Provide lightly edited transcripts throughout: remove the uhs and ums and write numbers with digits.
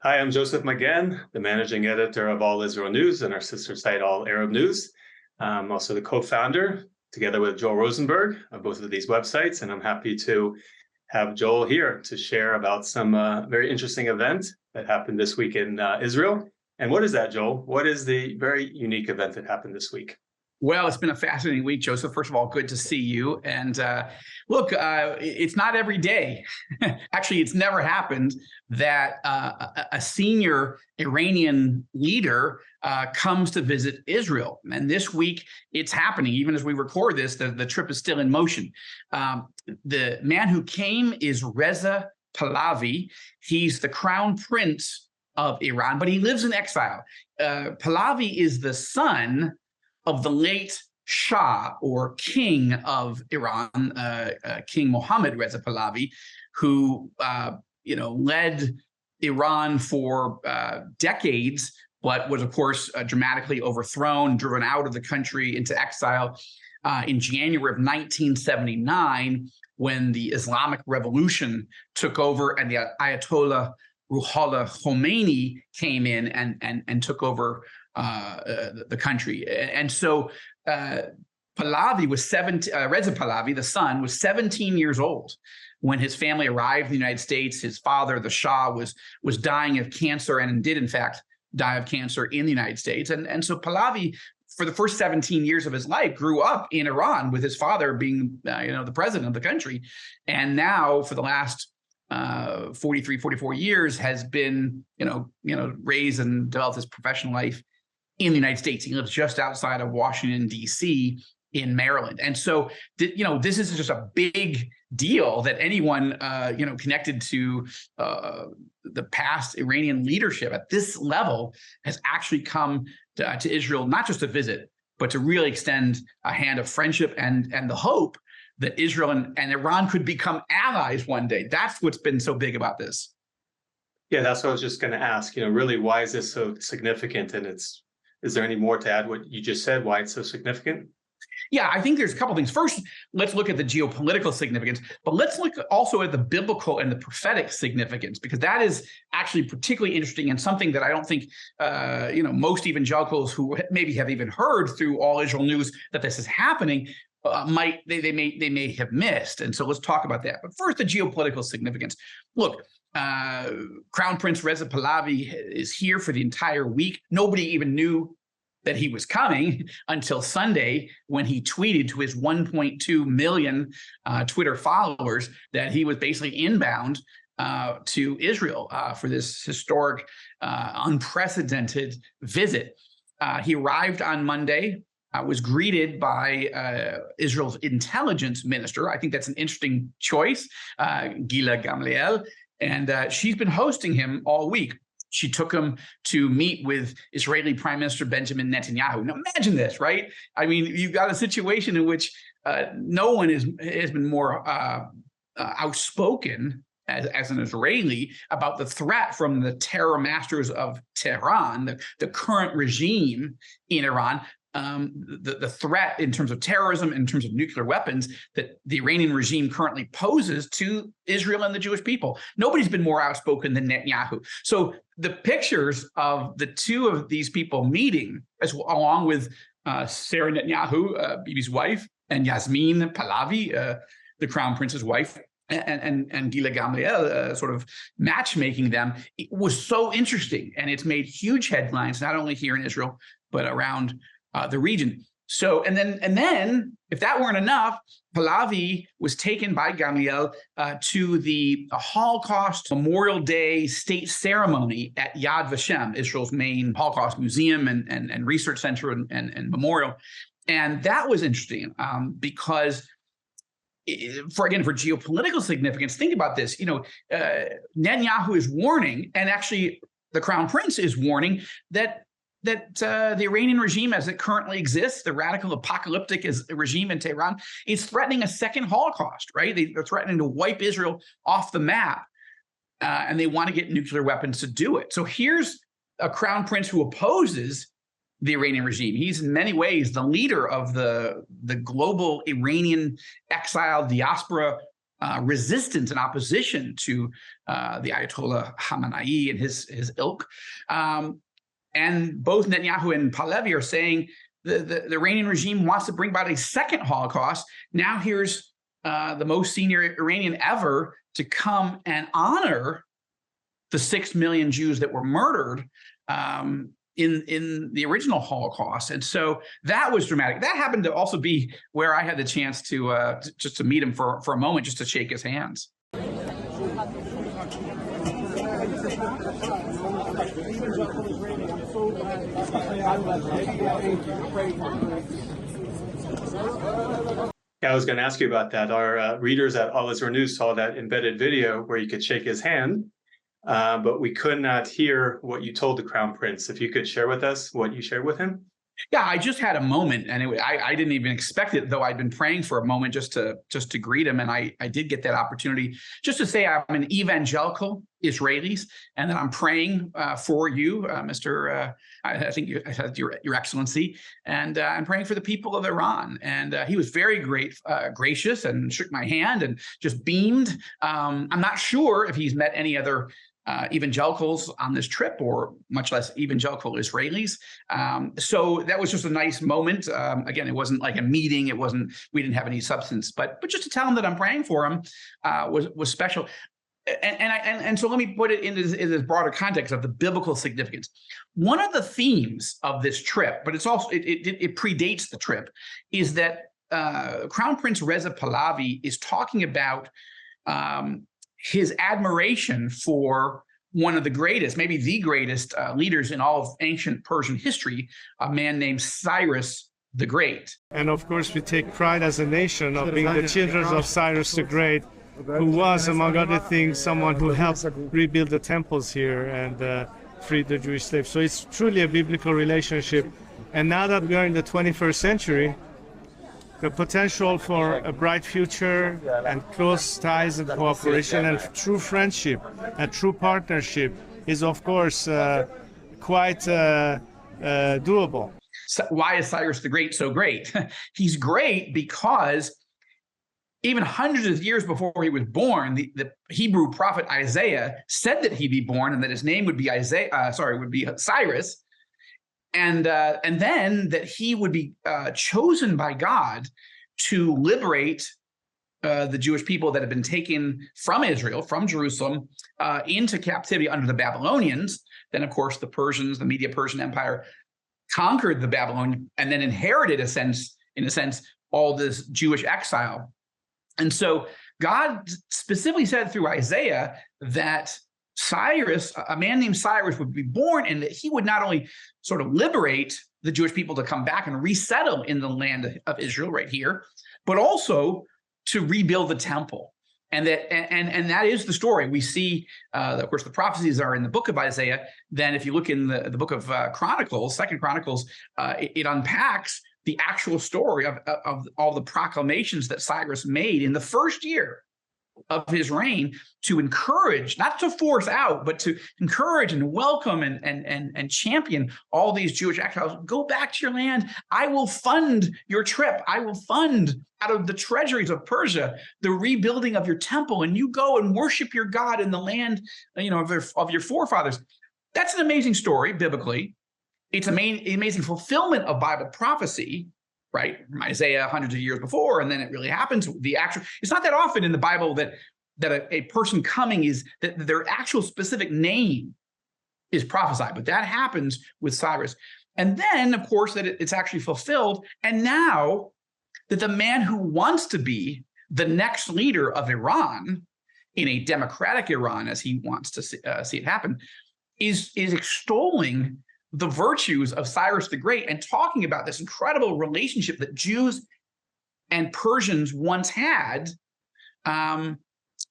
Hi, I'm Joseph McGann, the managing editor of All Israel News and our sister site, All Arab News. I'm also the co-founder, together with Joel Rosenberg, of both of these websites, and I'm happy to have Joel here to share about some very interesting event that happened this week in Israel. And what is that, Joel? What is the very unique event that happened this week? Well, it's been a fascinating week, Joseph. First of all, good to see you. And look, it's not every day. Actually, it's never happened that a senior Iranian leader comes to visit Israel. And this week, it's happening. Even as we record this, the trip is still in motion. The man who came is Reza Pahlavi. He's the crown prince of Iran, but he lives in exile. Pahlavi is the son of the late Shah, or king of Iran, King Mohammed Reza Pahlavi, who led Iran for decades, but was, of course, dramatically overthrown, driven out of the country into exile in January of 1979, when the Islamic Revolution took over and the Ayatollah Ruhollah Khomeini came in and took over the country. And so Pahlavi was Reza Pahlavi, the son, was 17 years old when his family arrived in the United States. His father, the Shah, was dying of cancer and did, in fact, die of cancer in the United States. And so Pahlavi, for the first 17 years of his life, grew up in Iran with his father being the president of the country. And now, for the last 43, 44 years, has been raised and developed his professional life in the United States. He lives just outside of Washington, D.C. in Maryland. And so, this is just a big deal that anyone, connected to the past Iranian leadership at this level has actually come to Israel, not just to visit, but to really extend a hand of friendship and the hope that Israel and Iran could become allies one day. That's what's been so big about this. Yeah, that's what I was just going to ask. Really, why is this so significant? And is there any more to add what you just said, why it's so significant? Yeah, I think there's a couple things. First, let's look at the geopolitical significance, but let's look also at the biblical and the prophetic significance, because that is actually particularly interesting and something that I don't think, most evangelicals who maybe have even heard through All Israel News that this is happening they may have missed. And so let's talk about that. But first, the geopolitical significance. Look, Crown Prince Reza Pahlavi is here for the entire week. Nobody even knew that he was coming until Sunday, when he tweeted to his 1.2 million Twitter followers that he was basically inbound to Israel for this historic, unprecedented visit. He arrived on Monday. Was greeted by Israel's intelligence minister. I think that's an interesting choice, Gila Gamliel, and she's been hosting him all week. She took him to meet with Israeli Prime Minister Benjamin Netanyahu. Now, imagine this, right? I mean, you've got a situation in which no one has been more outspoken as an Israeli about the threat from the terror masters of Tehran, the current regime in Iran. The threat in terms of terrorism, in terms of nuclear weapons that the Iranian regime currently poses to Israel and the Jewish people. Nobody's been more outspoken than Netanyahu. So the pictures of the two of these people meeting, along with Sarah Netanyahu, Bibi's wife, and Yasmin Pahlavi, the crown prince's wife, and Gila Gamliel sort of matchmaking them, it was so interesting. And it's made huge headlines, not only here in Israel, but around the region. So, and then, if that weren't enough, Pahlavi was taken by Gamliel to the Holocaust Memorial Day state ceremony at Yad Vashem, Israel's main Holocaust museum and research center and memorial. And that was interesting because for geopolitical significance, think about this. Netanyahu is warning, and actually the crown prince is warning that the Iranian regime as it currently exists, the radical apocalyptic regime in Tehran, is threatening a second Holocaust, right? They're threatening to wipe Israel off the map, and they want to get nuclear weapons to do it. So here's a crown prince who opposes the Iranian regime. He's in many ways the leader of the global Iranian exile diaspora resistance and opposition to the Ayatollah Khamenei and his ilk. And both Netanyahu and Pahlavi are saying the Iranian regime wants to bring about a second Holocaust. Now here's the most senior Iranian ever to come and honor the 6 million Jews that were murdered in the original Holocaust. And so that was dramatic. That happened to also be where I had the chance to just to meet him for a moment, just to shake his hands. Yeah, I was going to ask you about that. Our readers at All Israel News saw that embedded video where you could shake his hand, but we could not hear what you told the Crown Prince. If you could share with us what you shared with him. Yeah, I just had a moment, and I didn't even expect it, though I'd been praying for a moment just to greet him, and I did get that opportunity just to say I'm an evangelical Israelis, and that I'm praying for you, Mr. I think I said Your Excellency, and I'm praying for the people of Iran. And he was very gracious and shook my hand and just beamed. I'm not sure if he's met any other evangelicals on this trip, or much less evangelical Israelis. So that was just a nice moment. Again, it wasn't like a meeting. We didn't have any substance, but just to tell him that I'm praying for him was special. And so let me put it in this broader context of the biblical significance. One of the themes of this trip, but it's also it predates the trip, is that Crown Prince Reza Pahlavi is talking about his admiration for one of the greatest, maybe the greatest leaders in all of ancient Persian history, a man named Cyrus the Great. And of course, we take pride as a nation of being the children of Cyrus the Great, who was, among other things, someone who helped rebuild the temples here and freed the Jewish slaves. So it's truly a biblical relationship. And now that we are in the 21st century, the potential for a bright future and close ties and cooperation and true friendship and true partnership is, of course, quite doable. So why is Cyrus the Great so great? He's great because even hundreds of years before he was born, the Hebrew prophet Isaiah said that he'd be born and that his name would be Cyrus. And then that he would be chosen by God to liberate the Jewish people that had been taken from Israel, from Jerusalem, into captivity under the Babylonians. Then, of course, the Persians, the Medo-Persian Empire, conquered the Babylonians and then inherited, in a sense, all this Jewish exile. And so God specifically said through Isaiah that Cyrus, a man named Cyrus, would be born, and that he would not only sort of liberate the Jewish people to come back and resettle in the land of Israel right here, but also to rebuild the temple. And that is the story. We see, of course, the prophecies are in the book of Isaiah. Then if you look in the book of Chronicles, Second Chronicles, it unpacks the actual story of all the proclamations that Cyrus made in the first year of his reign to encourage, not to force out, but to encourage and welcome and champion all these Jewish exiles. Go back to your land. I will fund your trip. I will fund out of the treasuries of Persia the rebuilding of your temple, and you go and worship your God in the land, of your forefathers. That's an amazing story biblically. It's amazing fulfillment of Bible prophecy, right? From Isaiah hundreds of years before, and then it really happens. It's not that often in the Bible that a person coming is that their actual specific name is prophesied, but that happens with Cyrus. And then, of course, that it's actually fulfilled. And now that the man who wants to be the next leader of Iran, in a democratic Iran, as he wants to see it happen, is extolling the virtues of Cyrus the Great and talking about this incredible relationship that Jews and Persians once had. And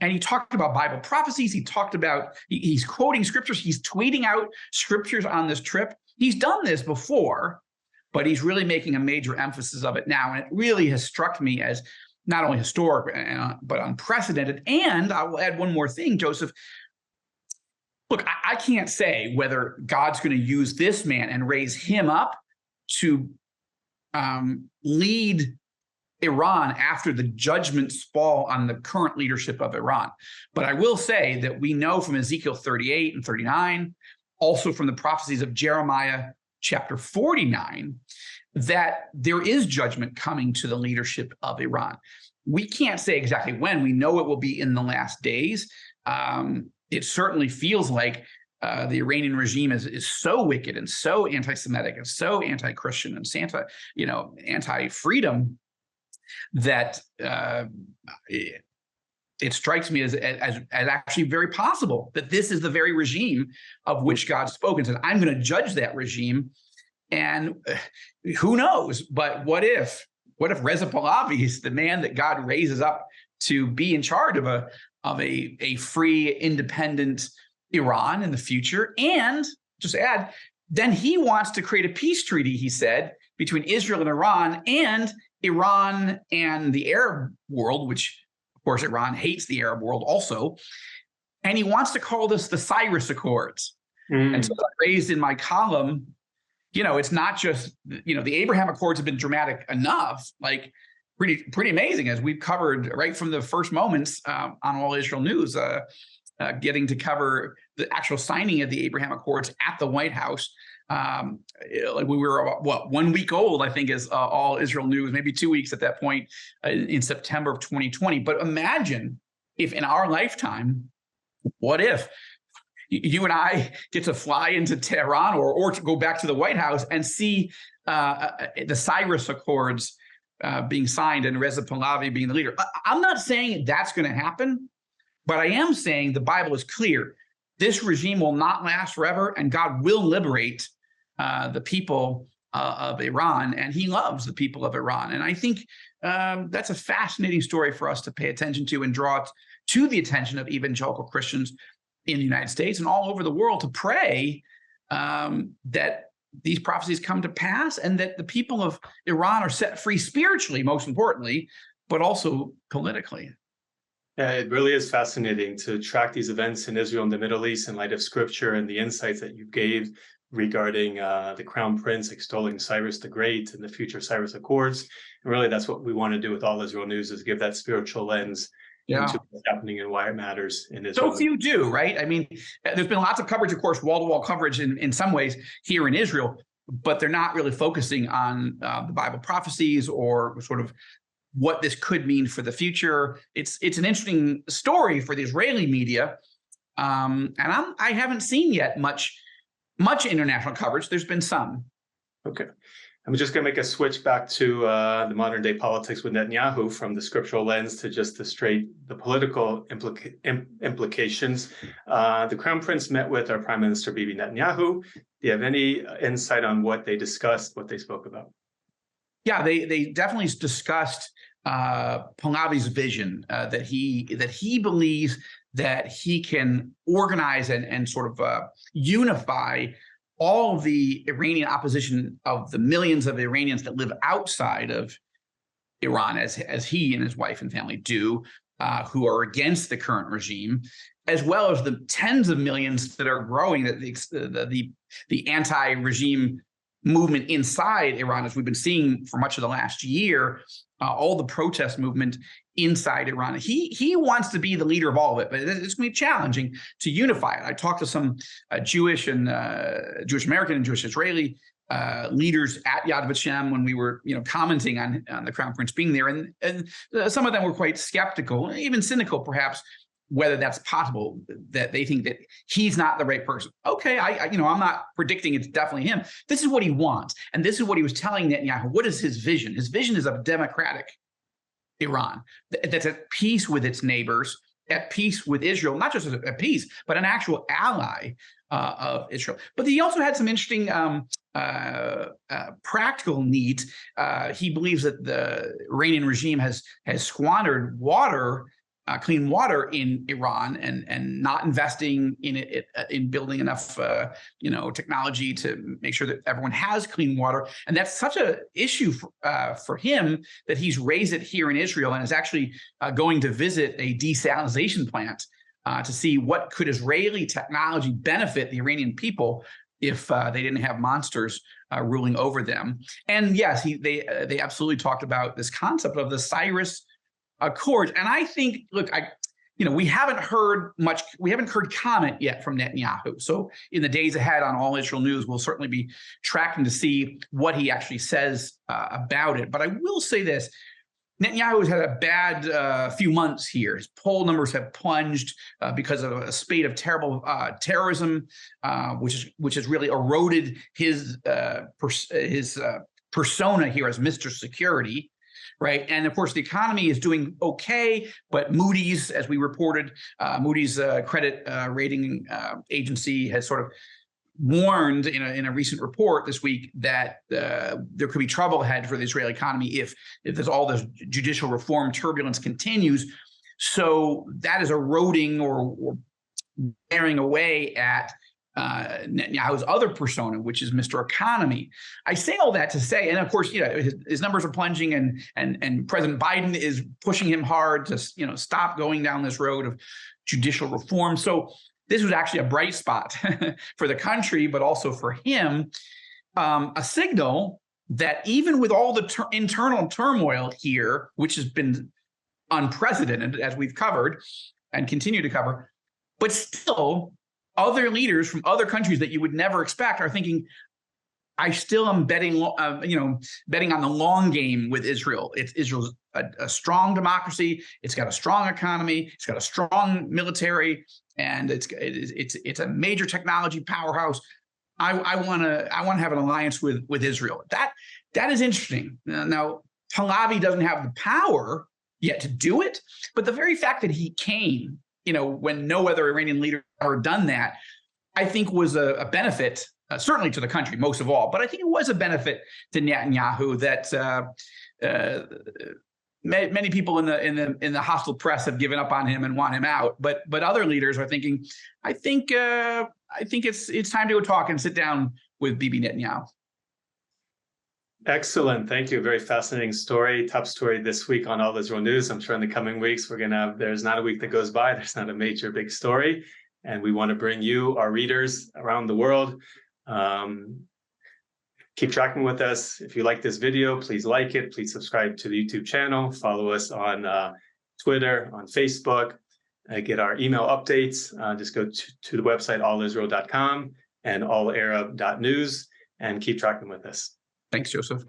he talked about Bible prophecies. He talked about, he's quoting scriptures. He's tweeting out scriptures on this trip. He's done this before, but he's really making a major emphasis of it now. And it really has struck me as not only historic, but unprecedented. And I will add one more thing, Joseph. Look, I can't say whether God's going to use this man and raise him up to lead Iran after the judgments fall on the current leadership of Iran. But I will say that we know from Ezekiel 38 and 39, also from the prophecies of Jeremiah chapter 49, that there is judgment coming to the leadership of Iran. We can't say exactly when. We know it will be in the last days. It certainly feels like the Iranian regime is so wicked and so anti-Semitic and so anti-Christian and anti-freedom that it strikes me as actually very possible that this is the very regime of which God spoke and said, I'm going to judge that regime. And who knows? But what if Reza Pahlavi is the man that God raises up to be in charge of a free, independent Iran in the future? And just add, then he wants to create a peace treaty, he said, between Israel and Iran and the Arab world, which of course Iran hates the Arab world also. And he wants to call this the Cyrus Accords. And so I raised in my column, it's not just, the Abraham Accords have been dramatic enough, like pretty amazing, as we've covered right from the first moments on All Israel News, getting to cover the actual signing of the Abraham Accords at the White House. Like we were, 1 week old, I think, is All Israel News, maybe 2 weeks at that point in September of 2020. But imagine if in our lifetime, what if you and I get to fly into Tehran or to go back to the White House and see the Cyrus Accords being signed and Reza Pahlavi being the leader. I'm not saying that's going to happen, but I am saying the Bible is clear. This regime will not last forever, and God will liberate the people of Iran, and he loves the people of Iran. And I think that's a fascinating story for us to pay attention to and draw it to the attention of evangelical Christians in the United States and all over the world to pray that these prophecies come to pass and that the people of Iran are set free spiritually, most importantly, but also politically. Yeah, it really is fascinating to track these events in Israel and the Middle East in light of Scripture and the insights that you gave regarding the Crown Prince extolling Cyrus the Great and the future Cyrus Accords. And really, that's what we want to do with All Israel News, is give that spiritual lens into what's happening and why it matters in Israel. So few do, right? I mean, there's been lots of coverage, of course, wall-to-wall coverage in some ways here in Israel, but they're not really focusing on the Bible prophecies or sort of what this could mean for the future. It's an interesting story for the Israeli media, and I haven't seen yet much international coverage. There's been some. Okay. I'm just going to make a switch back to the modern day politics with Netanyahu from the scriptural lens to just the political implications. The Crown Prince met with our Prime Minister Bibi Netanyahu. Do you have any insight on what they discussed, what they spoke about? Yeah, they definitely discussed Pahlavi's vision that he believes that he can organize and sort of unify all of the Iranian opposition of the millions of Iranians that live outside of Iran, as he and his wife and family do, who are against the current regime, as well as the tens of millions that are growing, that the anti-regime movement inside Iran, as we've been seeing for much of the last year, all the protest movement inside Iran. He wants to be the leader of all of it, but it's going to be challenging to unify it. I talked to some Jewish American and Jewish Israeli leaders at Yad Vashem when we were commenting on the Crown Prince being there, and some of them were quite skeptical, even cynical perhaps, whether that's possible, that they think that he's not the right person. Okay, I'm not predicting it's definitely him. This is what he wants, and this is what he was telling Netanyahu. What is his vision? His vision is of democratic Iran that's at peace with its neighbors, at peace with Israel, not just at peace, but an actual ally of Israel. But he also had some interesting practical needs. He believes that the Iranian regime has squandered water, clean water in Iran, and not investing in building enough technology to make sure that everyone has clean water. And that's such an issue for him that he's raised it here in Israel and is actually going to visit a desalination plant to see what could Israeli technology benefit the Iranian people if they didn't have monsters ruling over them. And yes, they absolutely talked about this concept of the Cyrus Accords. And I think, look, we haven't heard much, we haven't heard comment yet from Netanyahu. So in the days ahead on All Israel News, we'll certainly be tracking to see what he actually says about it. But I will say this, Netanyahu has had a bad few months here. His poll numbers have plunged because of a spate of terrible terrorism, which has really eroded his persona here as Mr. Security, right? And of course, the economy is doing okay, but Moody's, as we reported, Moody's credit rating agency has sort of warned in a recent report this week that there could be trouble ahead for the Israeli economy if there's all this judicial reform turbulence continues. So that is eroding or bearing away at Netanyahu's other persona, which is Mr. Economy. I say all that to say, and of course, his numbers are plunging, and President Biden is pushing him hard to stop going down this road of judicial reform. So this was actually a bright spot for the country, but also for him, a signal that even with all the internal turmoil here, which has been unprecedented, as we've covered and continue to cover, but still other leaders from other countries that you would never expect are thinking, I still am betting on the long game with Israel. Israel's a strong democracy. It's got a strong economy. It's got a strong military, and it's a major technology powerhouse. I want to have an alliance with Israel. That is interesting. Now, Pahlavi doesn't have the power yet to do it, but the very fact that he came, when no other Iranian leader ever done that, I think was a benefit. Certainly to the country, most of all, but I think it was a benefit to Netanyahu that many people in the hostile press have given up on him and want him out. But other leaders are thinking, I think it's time to go talk and sit down with Bibi Netanyahu. Excellent. Thank you. Very fascinating story. Top story this week on All Israel News. I'm sure in the coming weeks, there's not a week that goes by, there's not a major big story. And we want to bring you, our readers around the world, keep tracking with us. If you like this video, please like it. Please subscribe to the YouTube channel. Follow us on Twitter, on Facebook. Get our email updates. Just go to the website allisrael.com and allarab.news and keep tracking with us. Thanks, Joseph.